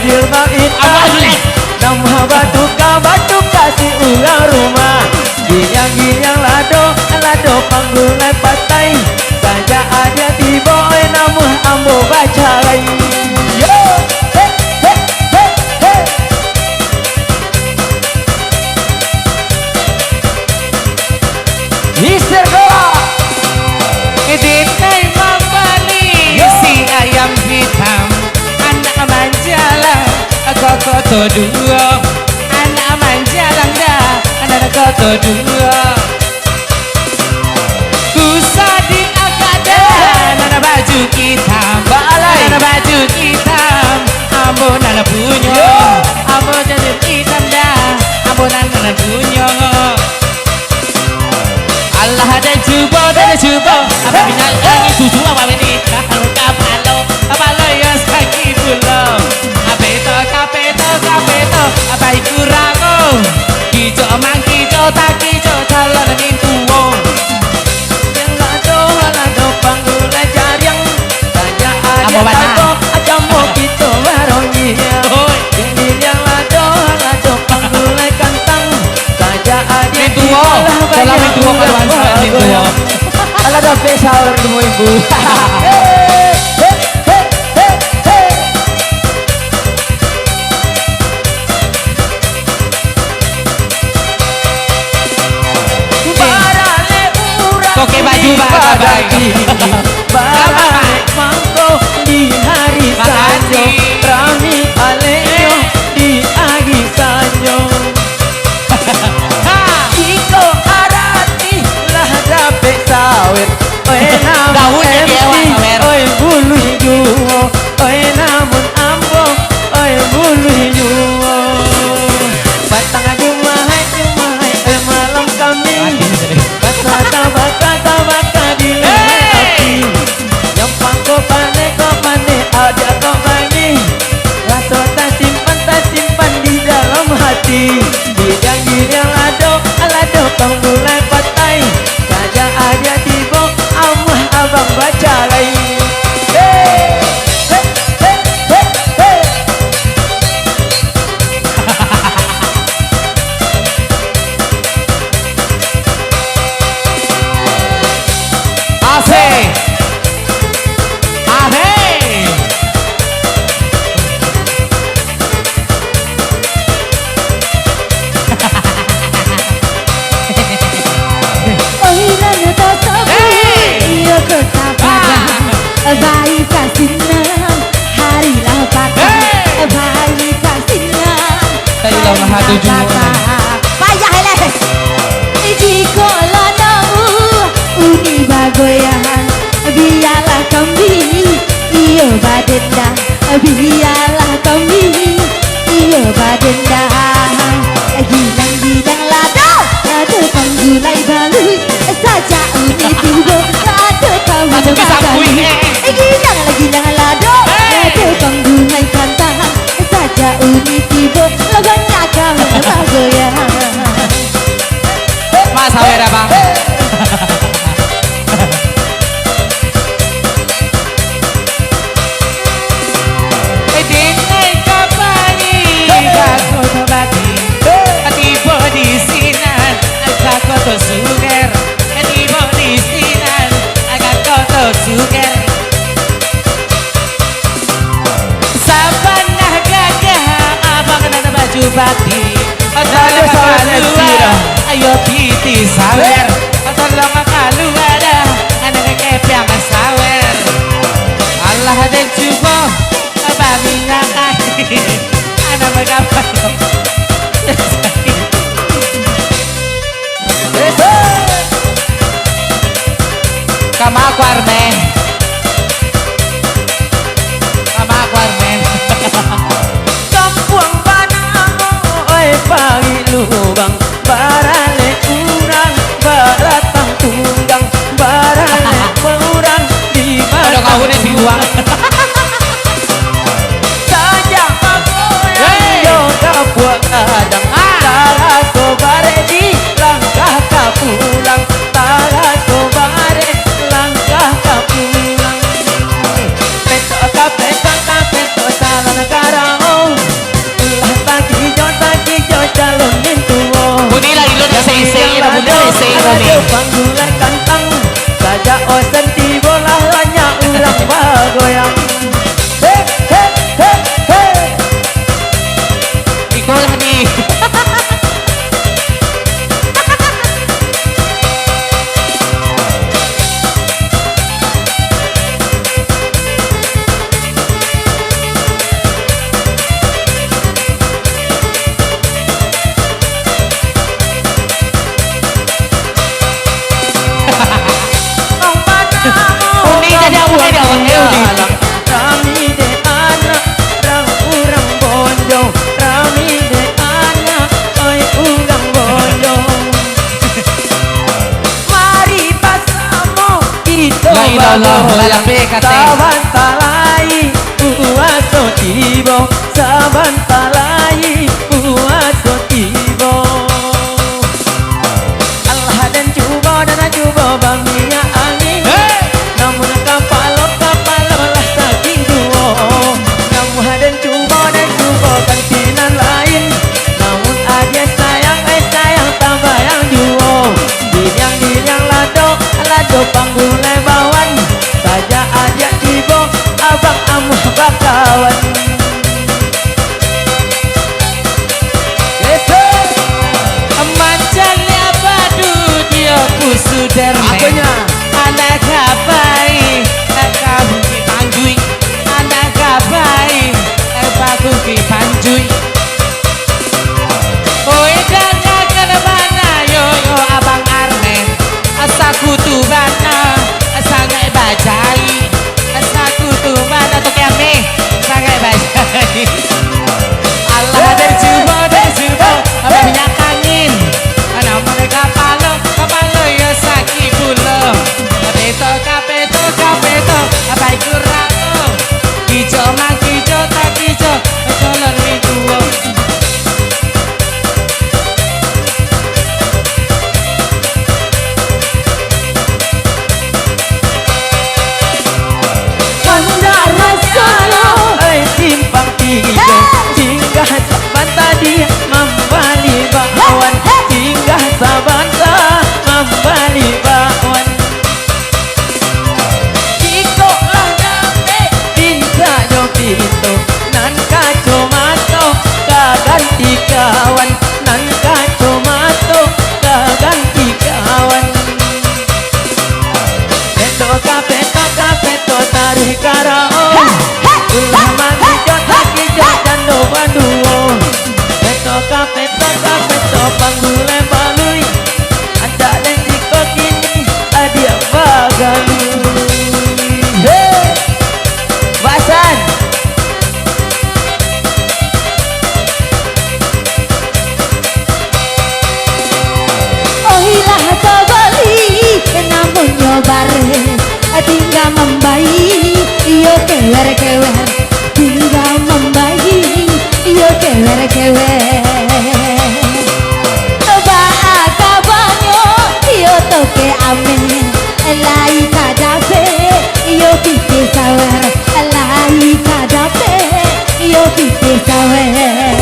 jilbab hitam. Nama batu kasih ulang rumah. Ginyang lado panggulan patai. Saja ada tiba namun ambo baca lagi. Yo, he. Mister Goa. Ditai membeli si ayam hitam. Anak manjala koko dua. Anak manjala dah anak koko dua. Kusadi akada nana baju hitam. Nana baju hitam. Ambon nana punya. Ambon jadi hitam dah. Ambon nana punya. Allah ada cuba apa minal angin susu apa ini kapalo ya sakit pulau kapeto apa ikurango kijo tak kijo calon mintuo Yang lado panggulan jariang. Saja ada aja mau kita baronya. Yang lado panggulan kantang. Saja ada mintuo kalau mintuo karuan saya mintuo ala ada pesal ketemu ibu. Oke baju baik. Barang mangko di hari sanyo. Rami alenyo di agi sanyo. Iko arati lah dape sawit. Oe namun emti. Oe bulu juo. Oe namun ambo. Oe bulu juo. Batang jumahai malam kami. Baka di hati. Yang pangko pane ada kau bani. Rasa tak simpan di dalam hati. Bidang lado panggulan patai. Saja ada tiba amah abang baca lagi. Bayi kasinam, harilah patah. Bayi kasinam, harilah patah. Payah leh. Jika lanamu uni bagoyang, biarlah kami iyo badenda. Biarlah kami iyo badenda. Gilang lado panggulai balui. Saja uni tiba lado kau bagai. Gilang lado panggulai kantang. Saja uni tiba lawannya kau bagoyang. Mas Hawera bang. Dinai kapani kakoto bagi. Tiba di sinan kakoto suger. Tiba di sinan kakoto suger. Sabanah gagah abang nana baju bagi. Ayo piti sawer. Tolong kalau ada anak kepiang sawer. Allah dan cuba babi ngakaki. Anak berkapan. Kamakwarmen. Kampung Banamu pagi lubang. Barale urang baratang tunggang. Barale urang di Ada kau di uang. Saja pagoyang yoga buat kadang. Salah sobare di langkah kapulang. Salah sobare langkah kapulang. Peto salah negara La ilallah la PKT. Sabantalai puaso tibo, sabantalai puaso tibo. Allah dan cuba bangnya angin. Namun kapal lah saking duo. Namun dan cuba gantinan lain. Namun aja sayang tambah yang duo. Dinyang lado panggul lebawan. Saja aja tibo abang amuh bakawan. Mancannya badut ya kusudar Apanya? anak kabai kamu ki panjui anak kabai baku ki panjui oi jangan kena mana yo abang Armen asaku tu bana sangai bajai asaku tu bana tu kami sangai bajai Allah dari cuba abang minyak angin anak mereka kapalo ya sakit pulau kapeto abai kurang kijo mang kijo tak kijo jalan minggu Bandara Solo. Simpang tiga singgah saban tadi membali bakwan. Singgah saban membali bakwan. Tiko lah nyampe pinta jo pintu nan kaco mato kaganti kawan. Nan kaco mato kaganti kawan. Peto tarik karao. Ulah mangijo takijo jando banduo. Peto panggule balui. Anda dan tiko kini adia bagalui. Hey, Basan. Ohilah kembali namun nyobare tinggal membayi iyo kewer tinggal membayi iyo kewer Baaka banyo iyo toke amen lai kadape iyo pite sawer lai kadape iyo pite sawer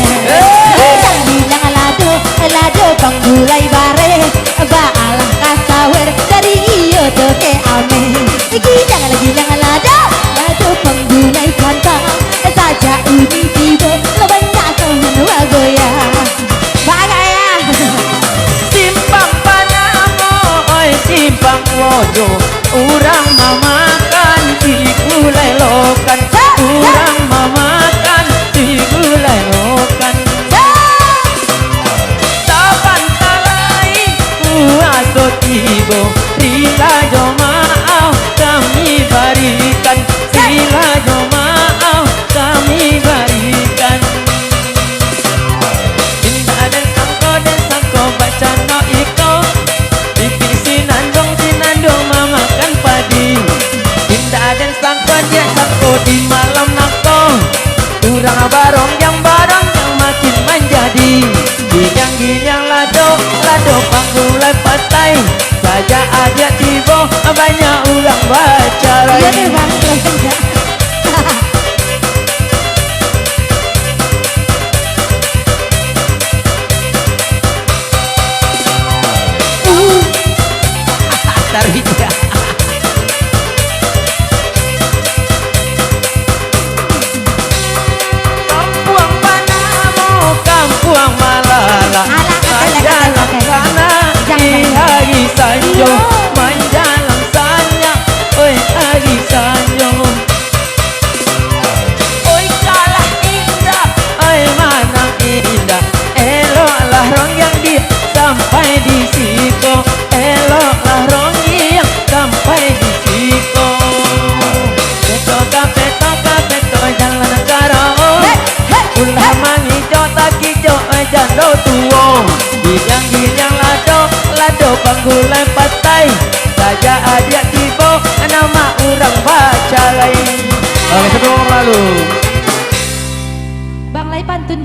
bilang lado panggulai bare baalah kasawer dari iyo toke amen gilang lado panggulai kantang saja uni tibo banyak kawan wagoya bagaya Simpang panamo oi simpang wojo. Urang mamakan si gulai lokan. Urang mamakan si gulai lokan. Sabantalai puaso tibo. Rila jo maaf kami barikan. Rila jo maaf kami barikan. Indah dan sangko baca no iko. Pipi sinandong mamakan padi. Indah dan sangko dia sangko di malam nako. Urang barong yang makin menjadi. Ginyang lado panggulai patai. Saja aja tibo banyak ulang baca. iya deh bang belanja Tarija. Kampuang Panamo, kampuang Malala. Manjalang sana, ihagi sanjo. Manjalang sana, oi hagi sanjo. Oi kalah indah, oi manang indah. Eloklah rong yang dia sampai di situ. Eloklah rong yang sampai di situ. Peto jalan karao. Ulah mangijo takijo jando tuo. Ginyang lado panggulai patai. saja dia tiba nama orang baca lain. Oke, sebelum lalu Bang Lai pantun